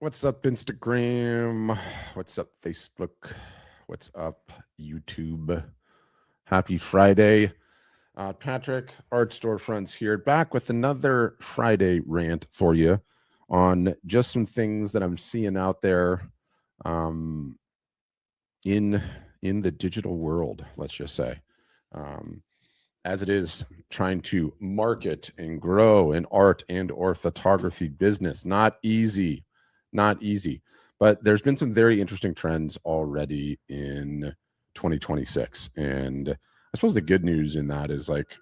What's up, Instagram? What's up, Facebook? What's up, YouTube? Happy Friday. Patrick, Art Storefronts here, back with another Friday rant for you on just some things that I'm seeing out there um, in in the digital world, let's just say. Um, as it is trying to market and grow an art and or photography business. Not easy, not easy. But there's been some very interesting trends already in 2026. And I suppose the good news in that is like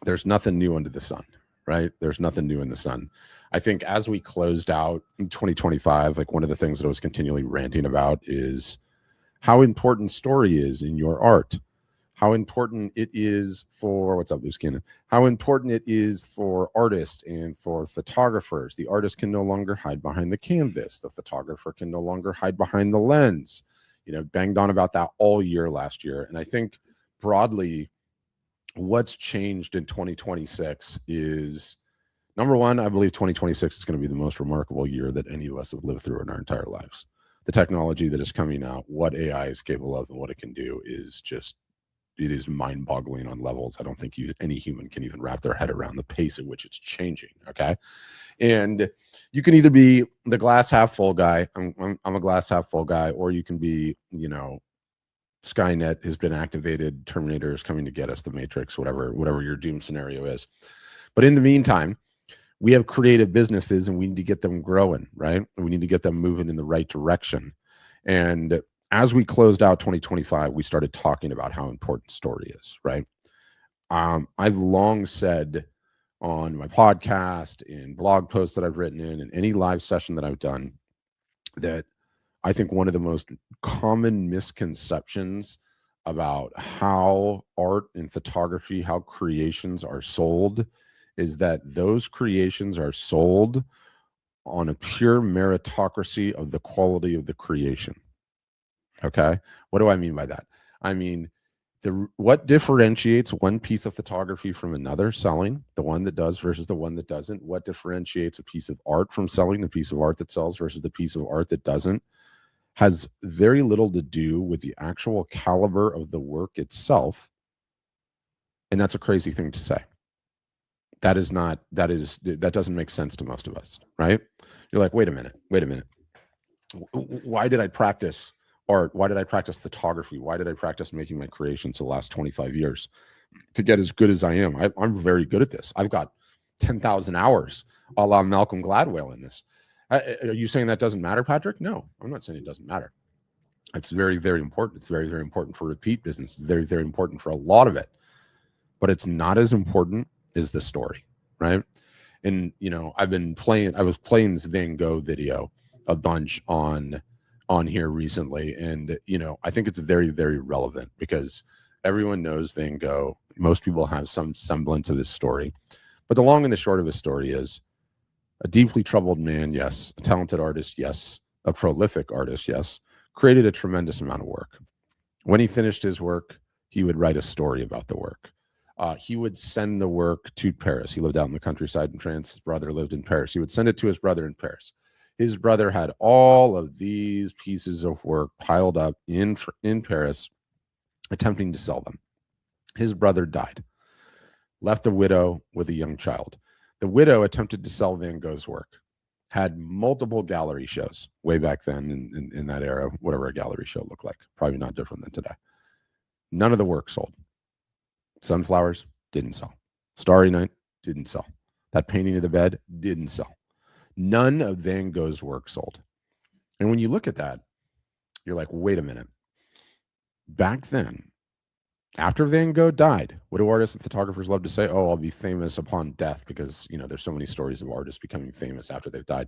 there's nothing new under the sun, right? There's nothing new in the sun. I think as we closed out in 2025, like one of the things that I was continually ranting about is how important story is in your art, how important it is for what's up, loose cannon, how important it is for artists and for photographers. The artist can no longer hide behind the canvas, the photographer can no longer hide behind the lens. Banged on about that all year last year. And I think broadly what's changed in 2026 is, number one, I believe 2026 is going to be the most remarkable year that any of us have lived through in our entire lives. The technology that is coming out, what AI is capable of and what it can do is just, it is mind-boggling on levels I don't think any human can even wrap their head around the pace at which it's changing. Okay, and you can either be the glass half full guy. I'm a glass half full guy, or you can be, Skynet has been activated, Terminator is coming to get us, the Matrix, whatever your doom scenario is. But in the meantime, we have creative businesses and we need to get them growing, right? We need to get them moving in the right direction. And as we closed out 2025, we started talking about how important story is, right? I've long said on my podcast, in blog posts that I've written in any live session that I've done, that I think one of the most common misconceptions about how art and photography, how creations are sold, is that those creations are sold on a pure meritocracy of the quality of the creation. Okay. What do I mean by that? I mean, what differentiates one piece of photography from another selling, the one that does versus the one that doesn't? What differentiates a piece of art from selling, the piece of art that sells versus the piece of art that doesn't, has very little to do with the actual caliber of the work itself. And that's a crazy thing to say. That doesn't make sense to most of us, right? You're like, wait a minute. Why did I practice art? Why did I practice photography? Why did I practice making my creations the last 25 years to get as good as I am? I'm very good at this. I've got 10,000 hours a la Malcolm Gladwell in this. Are you saying that doesn't matter, Patrick? No, I'm not saying it doesn't matter. It's very, very important. It's very, very important for repeat business. It's very, very important for a lot of it. But it's not as important as the story, right? And, I was playing this Van Gogh video a bunch on here recently. And, I think it's very, very relevant because everyone knows Van Gogh. Most people have some semblance of his story. But the long and the short of his story is a deeply troubled man, yes. A talented artist, yes. A prolific artist, yes. Created a tremendous amount of work. When he finished his work, he would write a story about the work. He would send the work to Paris. He lived out in the countryside in France. His brother lived in Paris. He would send it to his brother in Paris. His brother had all of these pieces of work piled up in Paris, attempting to sell them. His brother died, left a widow with a young child. The widow attempted to sell Van Gogh's work, had multiple gallery shows way back then in that era, whatever a gallery show looked like, probably not different than today. None of the work sold. Sunflowers didn't sell. Starry Night didn't sell. That painting of the bed didn't sell. None of Van Gogh's work sold. And when you look at that, you're like, wait a minute. Back then, after Van Gogh died, what do artists and photographers love to say? Oh, I'll be famous upon death, because, there's so many stories of artists becoming famous after they've died.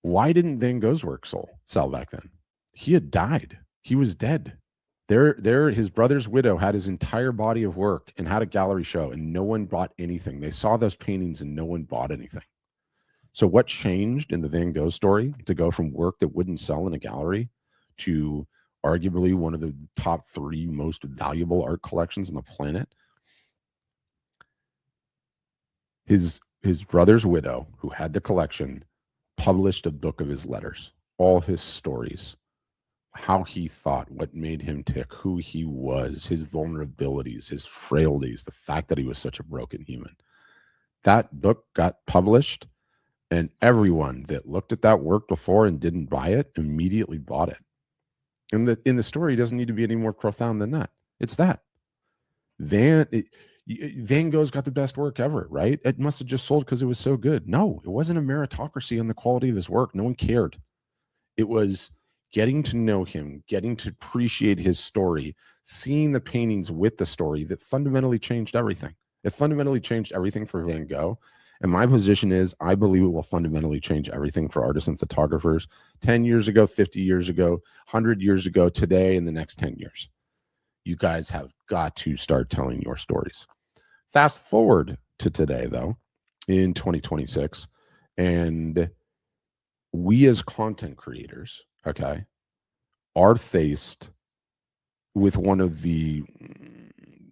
Why didn't Van Gogh's work sell back then? He had died. He was dead. His brother's widow had his entire body of work and had a gallery show, and no one bought anything. They saw those paintings and no one bought anything. So what changed in the Van Gogh story to go from work that wouldn't sell in a gallery to arguably one of the top 3 most valuable art collections on the planet? His brother's widow, who had the collection, published a book of his letters, all his stories, how he thought, what made him tick, who he was, his vulnerabilities, his frailties, the fact that he was such a broken human. That book got published, and everyone that looked at that work before and didn't buy it immediately bought it. And in the story doesn't need to be any more profound than that. It's that. Van Gogh's got the best work ever, right? It must have just sold because it was so good. No, it wasn't a meritocracy on the quality of his work. No one cared. It was getting to know him, getting to appreciate his story, seeing the paintings with the story that fundamentally changed everything. It fundamentally changed everything for Van Gogh. And my position is, I believe it will fundamentally change everything for artists and photographers 10 years ago, 50 years ago, 100 years ago, today, in the next 10 years. You guys have got to start telling your stories. Fast forward to today, though, in 2026, and we as content creators, okay, are faced with one of the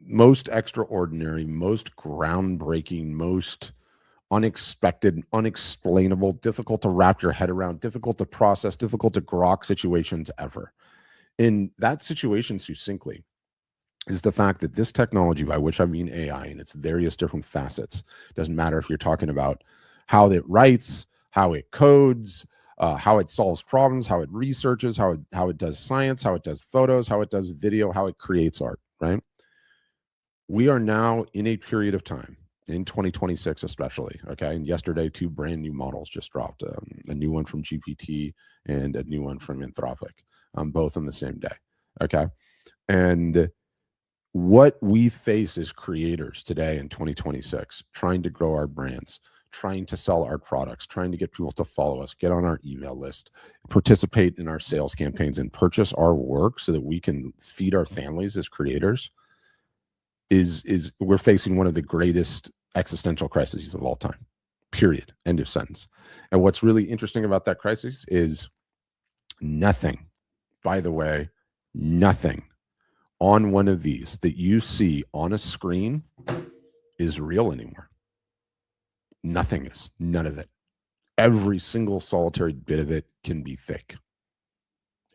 most extraordinary, most groundbreaking, most unexpected, unexplainable, difficult to wrap your head around, difficult to process, difficult to grok situations ever. In that situation, succinctly, is the fact that this technology, by which I mean AI and its various different facets, doesn't matter if you're talking about how it writes, how it codes, how it solves problems, how it researches, how it does science, how it does photos, how it does video, how it creates art, right? We are now in a period of time, in 2026 especially, okay? And yesterday, 2 brand new models just dropped, a new one from GPT and a new one from Anthropic, both on the same day, okay? And what we face as creators today in 2026, trying to grow our brands, trying to sell our products, trying to get people to follow us, get on our email list, participate in our sales campaigns, and purchase our work so that we can feed our families as creators, is we're facing one of the greatest existential crises of all time, period, end of sentence. And what's really interesting about that crisis is nothing, by the way, nothing on one of these that you see on a screen is real anymore. Nothing is. None of it. Every single solitary bit of it can be fake.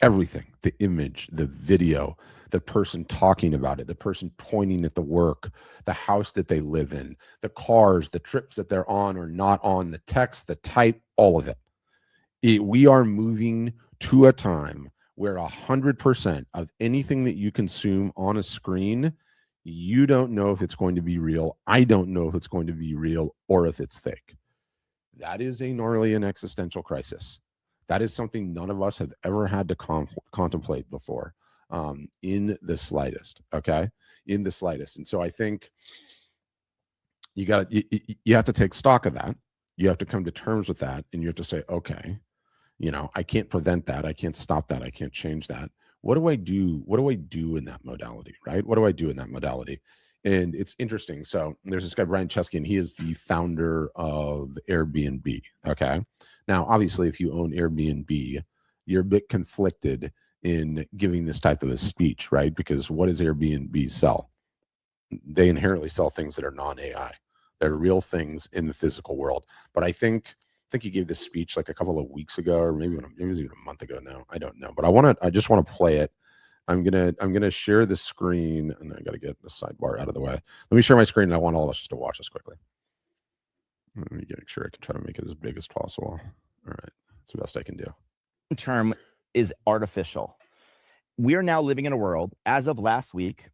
Everything, the image, the video, the person talking about it, the person pointing at the work, the house that they live in, the cars, the trips that they're on or not on, the text, the type, all of it. We are moving to a time where 100% of anything that you consume on a screen, you don't know if it's going to be real. I don't know if it's going to be real or if it's fake. That is a gnarly and existential crisis. That is something none of us have ever had to contemplate before, in the slightest, okay? In the slightest. And so I think you have to take stock of that. You have to come to terms with that, and you have to say, okay, I can't prevent that. I can't stop that. I can't change that. What do I do? What do I do in that modality, right? What do I do in that modality? And it's interesting. So there's this guy, Brian Chesky, and he is the founder of Airbnb, okay? Now, obviously, if you own Airbnb, you're a bit conflicted in giving this type of a speech, right? Because what does Airbnb sell? They inherently sell things that are non-AI. They're real things in the physical world. But I think he gave this speech like a couple of weeks ago, or maybe it was even a month ago now. I don't know. But I just want to play it. I'm gonna share the screen, and I gotta get the sidebar out of the way. Let me share my screen, and I want all of us just to watch this quickly. Let me make sure I can try to make it as big as possible. All right, that's the best I can do. Term is artificial. We are now living in a world, as of last week,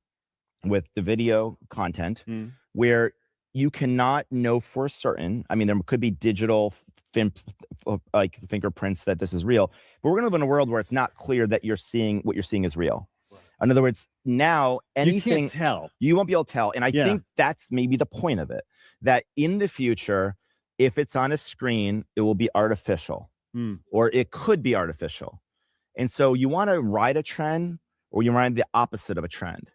with the video content, where you cannot know for certain. I mean, there could be digital like fingerprints that this is real, but we're going to live in a world where it's not clear that what you're seeing is real. In other words, now anything you can't tell. You won't be able to tell. And I think that's maybe the point of it, that in the future, if it's on a screen, it will be artificial, or it could be artificial. And so you want to ride a trend, or you ride the opposite of a trend.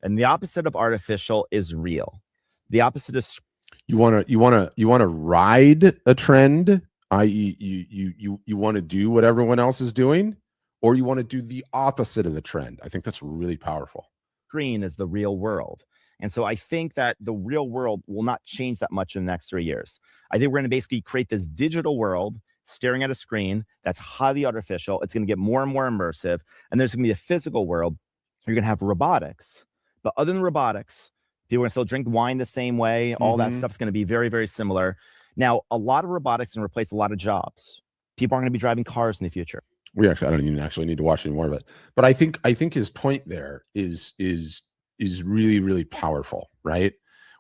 And the opposite of artificial is real. The opposite is you want to ride a trend, i.e., you want to do what everyone else is doing, or you want to do the opposite of the trend. I think that's really powerful. Screen is the real world. And so I think that the real world will not change that much in the next 3 years. I think we're going to basically create this digital world staring at a screen that's highly artificial. It's going to get more and more immersive. And there's going to be a physical world. You're going to have robotics. But other than robotics, people are going to still drink wine the same way. All that stuff's going to be very, very similar. Now, a lot of robotics can replace a lot of jobs. People aren't going to be driving cars in the future. I don't even actually need to watch any more of it. But I think his point there is really, really powerful, right?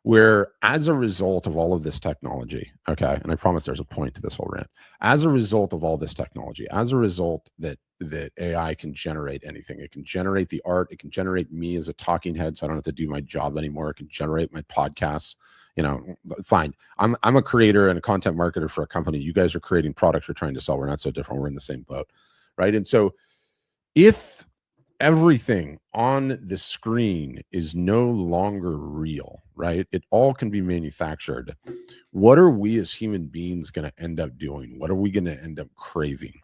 Where as a result of all of this technology, okay, and I promise there's a point to this whole rant. As a result of all this technology, as a result that AI can generate anything, it can generate the art, it can generate me as a talking head, so I don't have to do my job anymore. It can generate my podcasts. Fine. I'm a creator and a content marketer for a company. You guys are creating products you're trying to sell. We're not so different. We're in the same boat, right? And so if everything on the screen is no longer real, right? It all can be manufactured. What are we as human beings going to end up doing? What are we going to end up craving?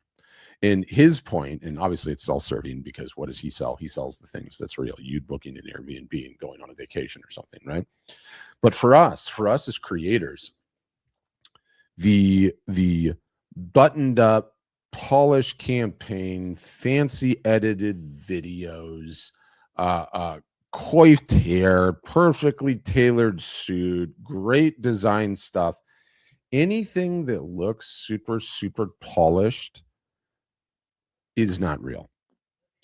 And his point, and obviously it's self-serving, because what does he sell? He sells the things that's real. You booking an Airbnb and going on a vacation or something, right? But for us as creators, the buttoned up, polished campaign, fancy edited videos, coiffed hair, perfectly tailored suit, great design stuff, anything that looks super, super polished is not real.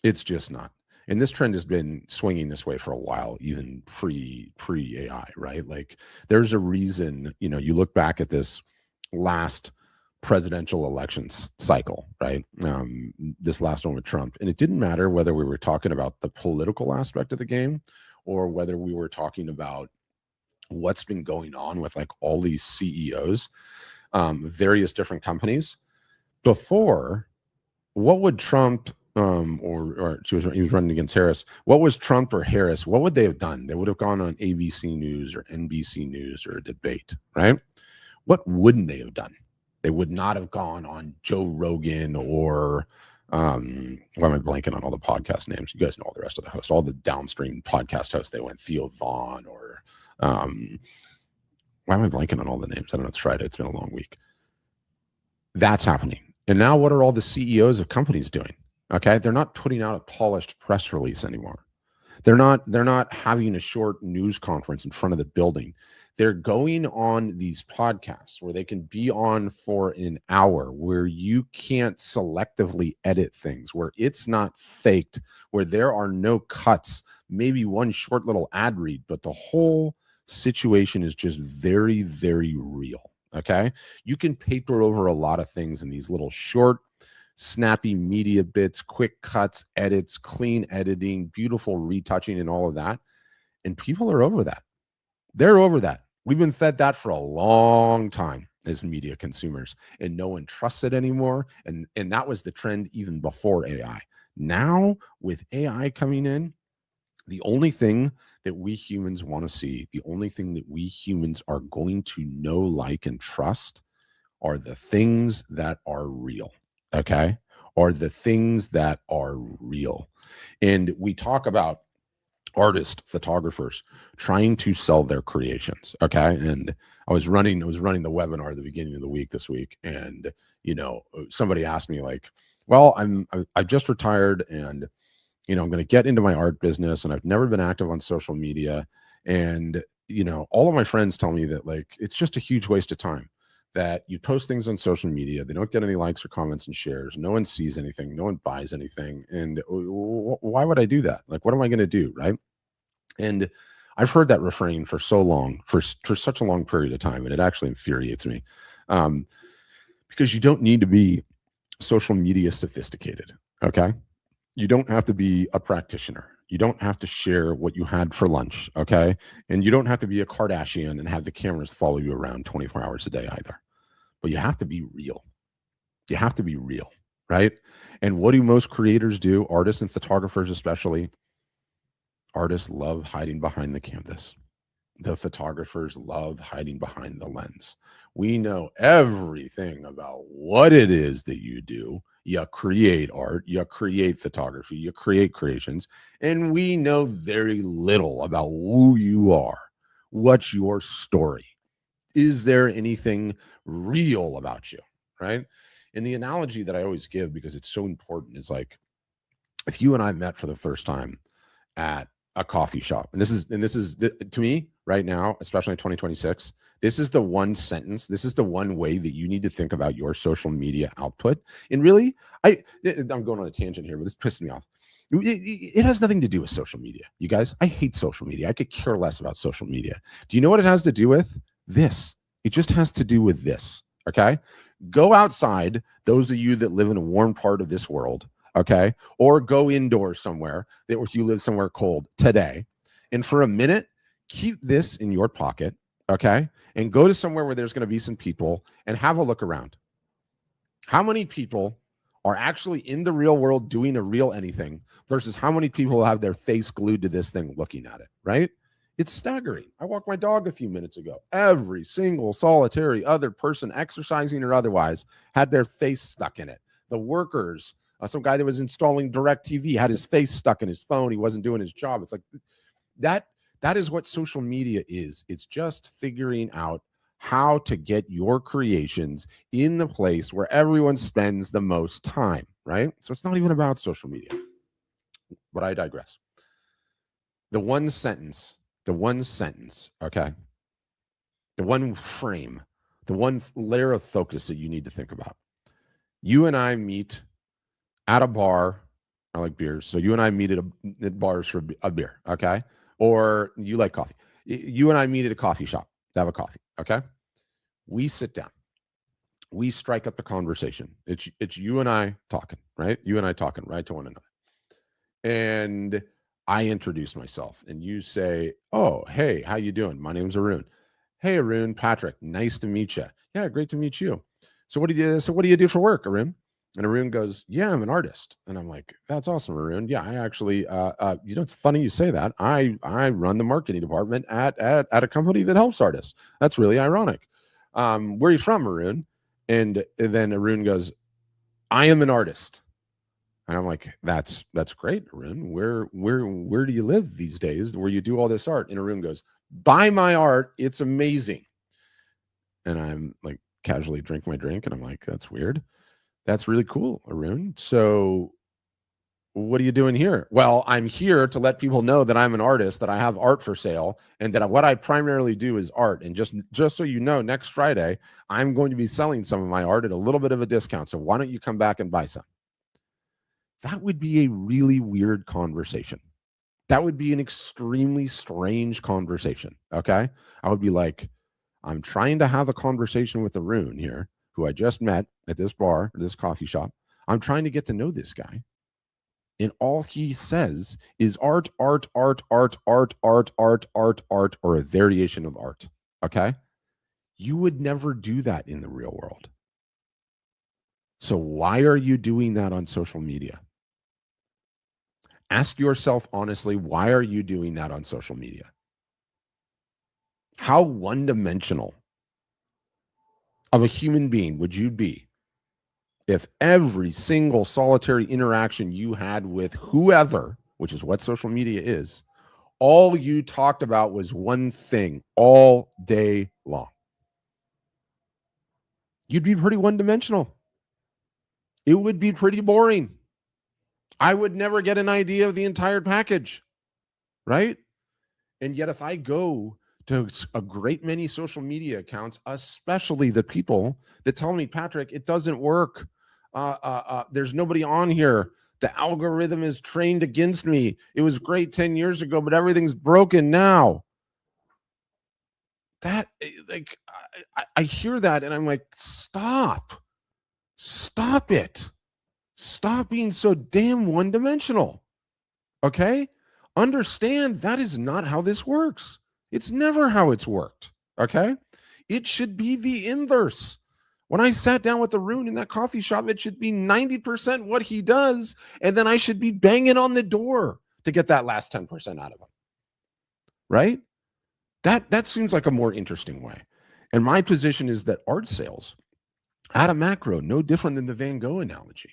It's just not. And this trend has been swinging this way for a while, even pre AI, right? Like there's a reason, you look back at this last presidential elections cycle, right? This last one with Trump, and it didn't matter whether we were talking about the political aspect of the game or whether we were talking about what's been going on with like all these CEOs, various different companies. Before, what would Trump he was running against Harris. What was Trump or Harris? What would they have done? They would have gone on ABC News or NBC News or a debate, right? What wouldn't they have done? They would not have gone on Joe Rogan or why am I blanking on all the podcast names? You guys know all the rest of the hosts, all the downstream podcast hosts. They went Theo Vaughn or why am I blanking on all the names? I don't know. It's Friday. It's been a long week. That's happening. And now what are all the CEOs of companies doing? Okay. They're not putting out a polished press release anymore. They're not having a short news conference in front of the building. They're going on these podcasts where they can be on for an hour, where you can't selectively edit things, where it's not faked, where there are no cuts, maybe one short little ad read, but the whole situation is just very, very real. Okay. You can paper over a lot of things in these little short, snappy media bits, quick cuts, edits, clean editing, beautiful retouching, and all of that. And people are over that. They're over that. We've been fed that for a long time as media consumers, and no one trusts it anymore. And that was the trend even before AI. Now, with AI coming in, the only thing that we humans want to see, the only thing that we humans are going to know, like, and trust are the things that are real. Okay? Are the things that are real. And we talk about artists, photographers trying to sell their creations. Okay. And I was running the webinar at the beginning of the week this week. And, somebody asked me like, well, I've just retired and, I'm going to get into my art business and I've never been active on social media. And, all of my friends tell me that like, it's just a huge waste of time, that you post things on social media. They don't get any likes or comments and shares. No one sees anything. No one buys anything. And why would I do that? Like, what am I going to do? Right. And I've heard that refrain for so long, for such a long period of time. And it actually infuriates me because you don't need to be social media sophisticated. Okay. You don't have to be a practitioner. You don't have to share what you had for lunch. Okay. And you don't have to be a Kardashian and have the cameras follow you around 24 hours a day either. But you have to be real. You have to be real, right? And what do most creators do? Artists and photographers especially. Artists love hiding behind the canvas. The photographers love hiding behind the lens. We know everything about what it is that you do. You create art, you create photography, you create creations, and we know very little about who you are. What's your story? Is there anything real about you? right? And the analogy that I always give, because it's so important, is like, if you and I met for the first time at a coffee shop, and this is to me right now, especially in 2026, this is the one sentence, this is the one way that you need to think about your social media output. And really, I'm going on a tangent here, but this pissed me off. It has nothing to do with social media, you guys. I hate social media. I could care less about social media. Do you know what it has to do with? This. It just has to do with this. Okay. Go outside, those of you that live in a warm part of this world, okay, or go indoors somewhere that if you live somewhere cold today, and for a minute, keep this in your pocket, okay, and go to somewhere where there's going to be some people and have a look around. How many people are actually in the real world doing a real anything versus how many people have their face glued to this thing looking at it, right? It's staggering. I walked my dog a few minutes ago. Every single solitary other person, exercising or otherwise, had their face stuck in it. The workers, some guy that was installing DirecTV had his face stuck in his phone. He wasn't doing his job. It's like that. That is what social media is. It's just figuring out how to get your creations in the place where everyone spends the most time, right? So it's not even about social media. But I digress. The one sentence, okay? The one frame, the one layer of focus that you need to think about. You and I meet at a bar. I like beers. So you and I meet at bars for a beer, okay? Or you like coffee. You and I meet at a coffee shop to have a coffee, okay? We sit down. We strike up the conversation. It's you and I talking, right? You and I talking right to one another. And I introduce myself and you say, "Oh, hey, how you doing? My name's Arun." "Hey, Arun, Patrick, nice to meet you." "Yeah, great to meet you. So what do you do for work, Arun?" And Arun goes, "Yeah, I'm an artist." And I'm like, "That's awesome, Arun. Yeah, I actually, it's funny you say that. I run the marketing department at a company that helps artists. That's really ironic. Where are you from, Arun?" And then Arun goes, "I am an artist." And I'm like, that's great, Arun. Where do you live these days where you do all this art?" And Arun goes, "Buy my art. It's amazing." And I'm like, casually drink my drink. And I'm like, that's weird. "That's really cool, Arun. So what are you doing here?" "Well, I'm here to let people know that I'm an artist, that I have art for sale, and that what I primarily do is art. And just so you know, next Friday, I'm going to be selling some of my art at a little bit of a discount. So why don't you come back and buy some?" That would be a really weird conversation. That would be an extremely strange conversation. Okay. I would be like, I'm trying to have a conversation with Arun here, who I just met at this bar, or this coffee shop. I'm trying to get to know this guy. And all he says is art, art, art, art, art, art, art, art, art, or a variation of art. Okay. You would never do that in the real world. So why are you doing that on social media? Ask yourself honestly, why are you doing that on social media? How one-dimensional of a human being would you be if every single solitary interaction you had with whoever, which is what social media is, all you talked about was one thing all day long? You'd be pretty one-dimensional. It would be pretty boring. I would never get an idea of the entire package, right? And yet if I go to a great many social media accounts, especially the people that tell me, "Patrick, it doesn't work. There's nobody on here. The algorithm is trained against me. It was great 10 years ago, but everything's broken now." That, like, I hear that and I'm like, stop it. Stop being so damn one-dimensional. Okay? Understand that is not how this works. It's never how it's worked. Okay? It should be the inverse. When I sat down with Arun in that coffee shop, it should be 90% what he does, and then I should be banging on the door to get that last 10% out of him. Right? That seems like a more interesting way. And my position is that art sales at a macro, no different than the Van Gogh analogy.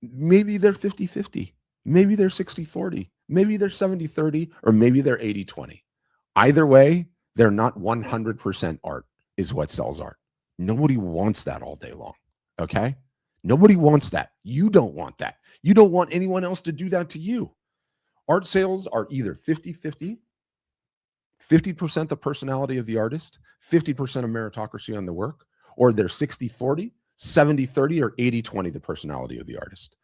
Maybe they're 50-50. Maybe they're 60-40. Maybe they're 70-30, or maybe they're 80-20. Either way, they're not 100% art is what sells art. Nobody wants that all day long. Okay. Nobody wants that. You don't want that. You don't want anyone else to do that to you. Art sales are either 50-50, 50% the personality of the artist, 50% of meritocracy on the work, or they're 60-40, 70-30, or 80-20 the personality of the artist.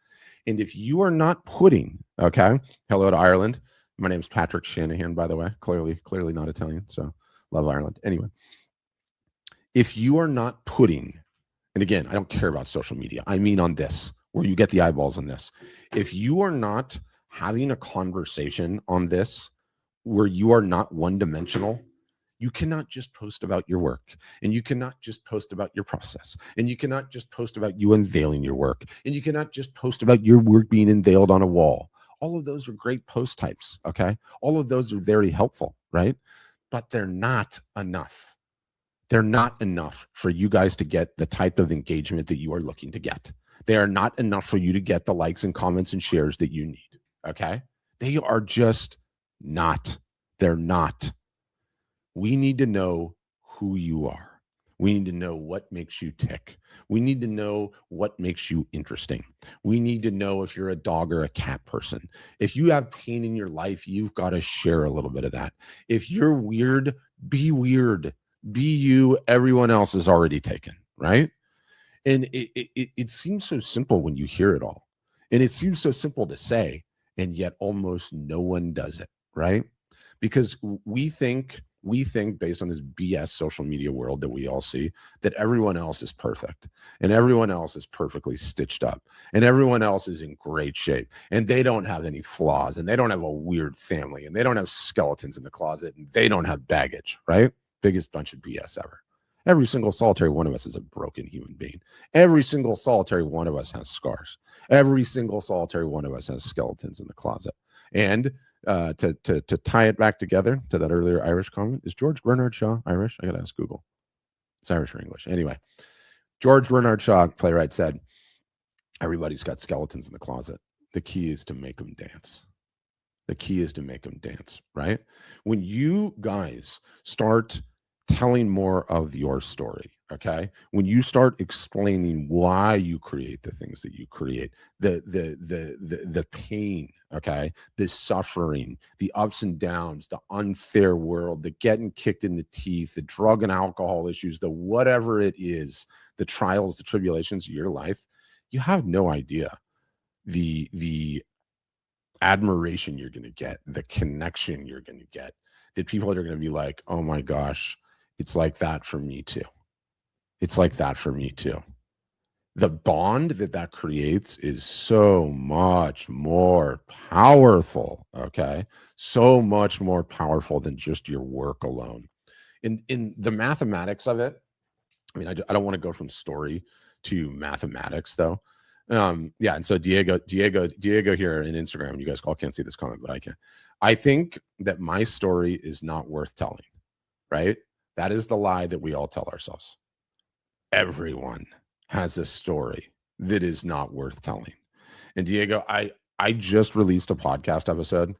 And if you are not putting, okay, hello to Ireland. My name's Patrick Shanahan, by the way. Clearly not Italian, so love Ireland. Anyway, if you are not putting, and again, I don't care about social media. I mean on this, where you get the eyeballs on this. If you are not having a conversation on this, where you are not one-dimensional, you cannot just post about your work, and you cannot just post about your process, and you cannot just post about you unveiling your work, and you cannot just post about your work being unveiled on a wall. All of those are great post types, okay? All of those are very helpful, right? But they're not enough. They're not enough for you guys to get the type of engagement that you are looking to get. They are not enough for you to get the likes and comments and shares that you need, okay? They are just not. They're not. We need to know who you are. We need to know what makes you tick. We need to know what makes you interesting. We need to know if you're a dog or a cat person. If you have pain in your life, you've got to share a little bit of that. If you're weird, be weird. Be you. Everyone else is already taken, right? And it seems so simple when you hear it all. And it seems so simple to say, and yet almost no one does it, right? Because we think based on this BS social media world that we all see, that everyone else is perfect and everyone else is perfectly stitched up and everyone else is in great shape and they don't have any flaws and they don't have a weird family and they don't have skeletons in the closet and they don't have baggage, right? Biggest bunch of BS ever. Every single solitary one of us is a broken human being. Every single solitary one of us has scars. Every single solitary one of us has skeletons in the closet. And to tie it back together to that earlier Irish comment, is George Bernard Shaw Irish? I gotta ask Google. It's Irish or English. Anyway, George Bernard Shaw, playwright, said, everybody's got skeletons in the closet. The key is to make them dance. The key is to make them dance, right? When you guys start telling more of your story, okay, when you start explaining why you create the things that you create, the pain, okay, the suffering, the ups and downs, the unfair world, the getting kicked in the teeth, the drug and alcohol issues, the whatever it is, the trials, the tribulations of your life, you have no idea the admiration you're going to get, the connection you're going to get, that people are going to be like, oh my gosh, it's like that for me too. It's like that for me too. The bond that creates is so much more powerful, okay? So much more powerful than just your work alone. In the mathematics of it, I mean, I don't want to go from story to mathematics though. Yeah, and so Diego here in Instagram, you guys all can't see this comment, but I can. I think that my story is not worth telling, right? That is the lie that we all tell ourselves. Everyone has a story that is not worth telling. And Diego, I just released a podcast episode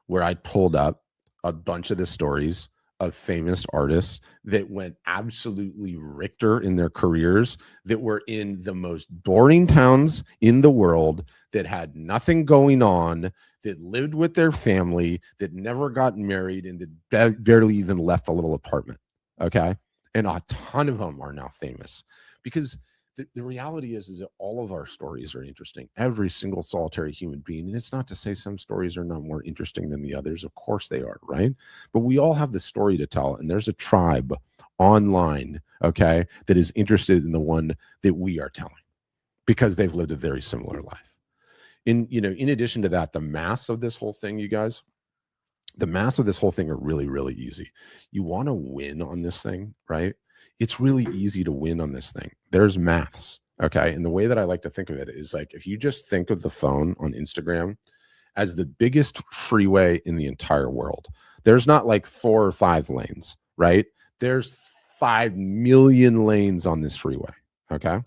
where I pulled up a bunch of the stories of famous artists that went absolutely Richter in their careers, that were in the most boring towns in the world, that had nothing going on, that lived with their family, that never got married, and that barely even left a little apartment. Okay. And a ton of them are now famous because the reality is that all of our stories are interesting. Every single solitary human being. And it's not to say some stories are not more interesting than the others. Of course they are, right? But we all have the story to tell. And there's a tribe online, okay, that is interested in the one that we are telling because they've lived a very similar life. In addition to that, the mass of this whole thing, you guys, the mass of this whole thing are really, really easy. You want to win on this thing, right? It's really easy to win on this thing. There's maths, okay? And the way that I like to think of it is like, if you just think of the phone on Instagram as the biggest freeway in the entire world, there's not like 4 or 5 lanes, right? There's 5 million lanes on this freeway, okay?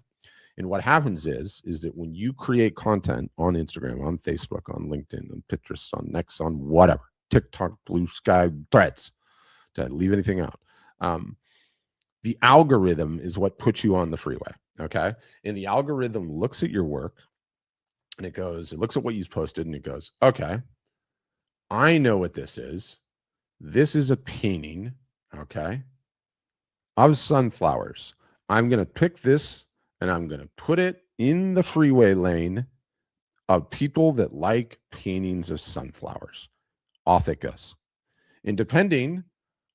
And what happens is that when you create content on Instagram, on Facebook, on LinkedIn, on Pinterest, on Next, on whatever, TikTok, Blue Sky, Threads, to leave anything out, The algorithm is what puts you on the freeway. Okay. And the algorithm looks at your work and it looks at what you've posted and it goes, okay, I know what this is. This is a painting, okay, of sunflowers. I'm going to pick this and I'm going to put it in the freeway lane of people that like paintings of sunflowers. Off it goes. And depending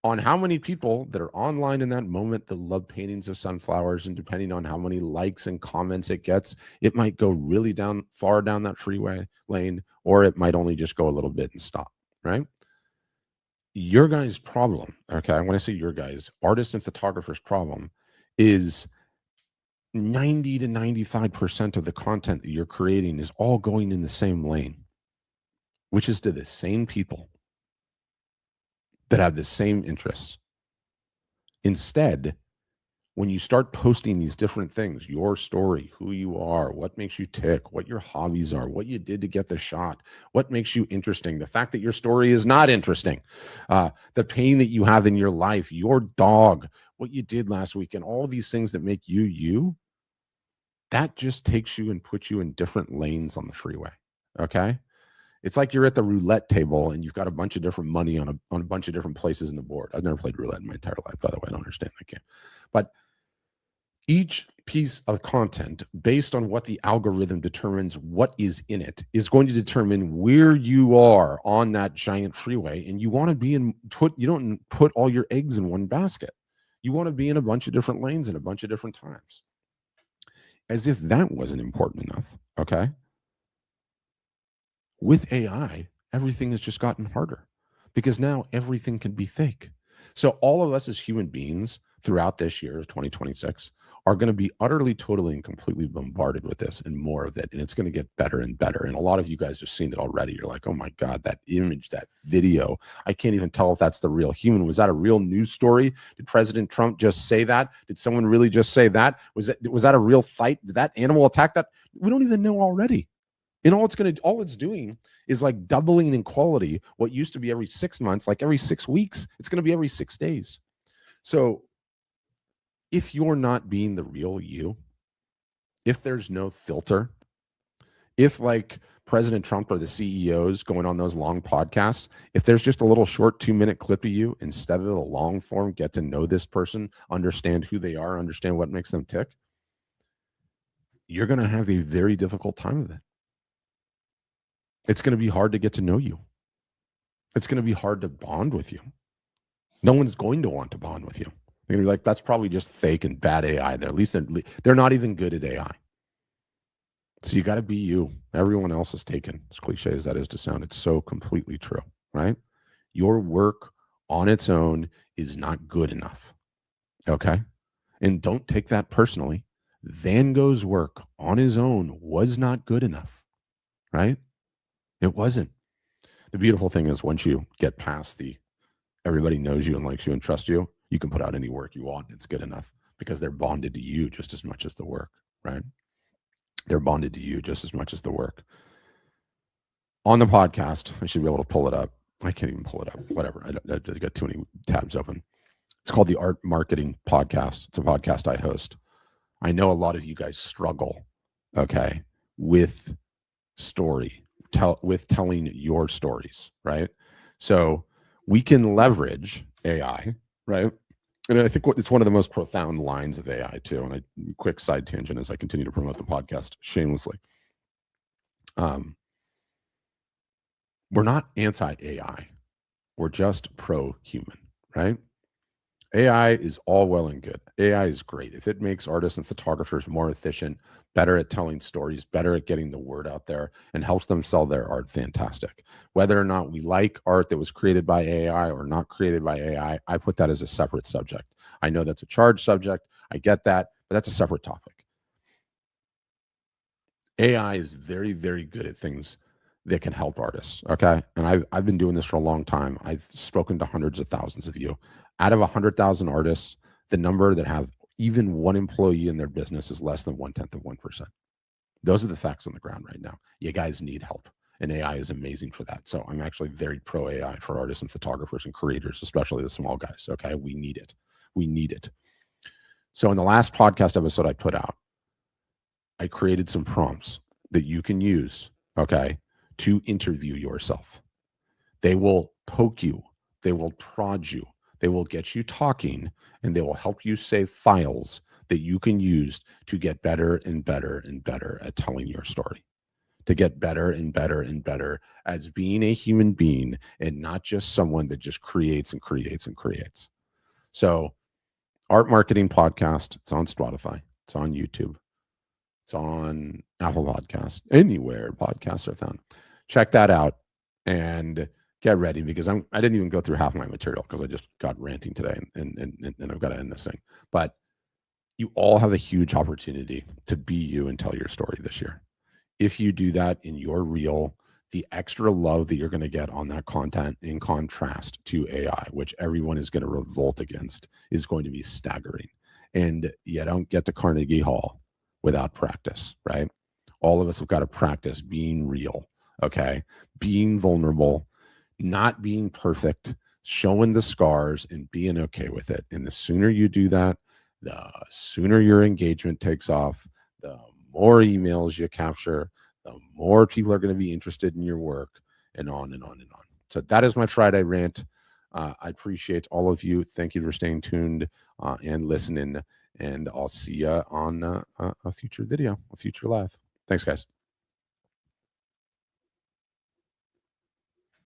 on how many people that are online in that moment that love paintings of sunflowers, and depending on how many likes and comments it gets, it might go really far down that freeway lane, or it might only just go a little bit and stop, right? Your guys' problem, okay, when I say your guys, artists and photographers' problem is 90 to 95% of the content that you're creating is all going in the same lane, which is to the same people that have the same interests. Instead, when you start posting these different things, your story, who you are, what makes you tick, what your hobbies are, what you did to get the shot, what makes you interesting, the fact that your story is not interesting, the pain that you have in your life, your dog, what you did last week, and all these things that make you you, that just takes you and puts you in different lanes on the freeway. Okay. It's like you're at the roulette table and you've got a bunch of different money on a bunch of different places in the board. I've never played roulette in my entire life, by the way. I don't understand that game. But each piece of content, based on what the algorithm determines what is in it, is going to determine where you are on that giant freeway. And you want to be you don't put all your eggs in one basket. You want to be in a bunch of different lanes at a bunch of different times. As if that wasn't important enough. Okay. With AI, everything has just gotten harder because now everything can be fake. So all of us as human beings throughout this year of 2026 are going to be utterly, totally, and completely bombarded with this and more of it. And it's going to get better and better. And a lot of you guys have seen it already. You're like, oh my God, that image, that video, I can't even tell if that's the real human. Was that a real news story? Did President Trump just say that? Did someone really just say that? Was that a real fight? Did that animal attack that? We don't even know already. And all it's doing is like doubling in quality. What used to be every 6 months, like every 6 weeks, it's going to be every 6 days. So if you're not being the real you, if there's no filter, if like President Trump or the CEOs going on those long podcasts, if there's just a little short 2-minute clip of you instead of the long form, get to know this person, understand who they are, understand what makes them tick, you're going to have a very difficult time with it. It's going to be hard to get to know you. It's going to be hard to bond with you. No one's going to want to bond with you. They're going to be like, that's probably just fake and bad AI. They're not even good at AI. So you got to be you. Everyone else is taken. As cliche as that is to sound, it's so completely true, right? Your work on its own is not good enough. Okay? And don't take that personally. Van Gogh's work on his own was not good enough, right? It wasn't. The beautiful thing is once you get past everybody knows you and likes you and trusts you, you can put out any work you want. It's good enough because they're bonded to you just as much as the work, right? They're bonded to you just as much as the work. On the podcast, I should be able to pull it up. I can't even pull it up. Whatever. I got too many tabs open. It's called the Art Marketing Podcast. It's a podcast I host. I know a lot of you guys struggle, okay, with telling your stories, right? So we can leverage AI, right? And I think it's one of the most profound lines of AI too. And a quick side tangent as I continue to promote the podcast shamelessly. We're not anti-AI. We're just pro-human, right? AI is all well and good. AI is great. If it makes artists and photographers more efficient, better at telling stories, better at getting the word out there, and helps them sell their art, fantastic. Whether or not we like art that was created by AI or not created by AI, I put that as a separate subject. I know that's a charged subject. I get that, but that's a separate topic. AI is very, very good at things that can help artists, okay? And I've been doing this for a long time. I've spoken to hundreds of thousands of you. Out of 100,000 artists, the number that have even one employee in their business is less than 0.1%. Those are the facts on the ground right now. You guys need help, and AI is amazing for that. So I'm actually very pro AI for artists and photographers and creators, especially the small guys, okay? We need it. We need it. So in the last podcast episode I put out, I created some prompts that you can use, okay, to interview yourself. They will poke you, they will prod you, they will get you talking, and they will help you save files that you can use to get better and better and better at telling your story, to get better and better and better as being a human being and not just someone that just creates and creates and creates. So, Art Marketing Podcast, it's on Spotify, it's on YouTube, it's on Apple Podcasts, anywhere podcasts are found. Check that out and get ready, because I didn't even go through half my material because I just got ranting today, and I've got to end this thing. But you all have a huge opportunity to be you and tell your story this year. If you do that in your reel, the extra love that you're going to get on that content, in contrast to AI, which everyone is going to revolt against, is going to be staggering. And you don't get to Carnegie Hall without practice, right? All of us have got to practice being real, okay? Being vulnerable, not being perfect, showing the scars and being okay with it. And the sooner you do that, the sooner your engagement takes off, the more emails you capture, the more people are going to be interested in your work, and on and on and on. So that is my Friday rant. I appreciate all of you. Thank you for staying tuned and listening. And I'll see you on a future video, a future live. Thanks, guys.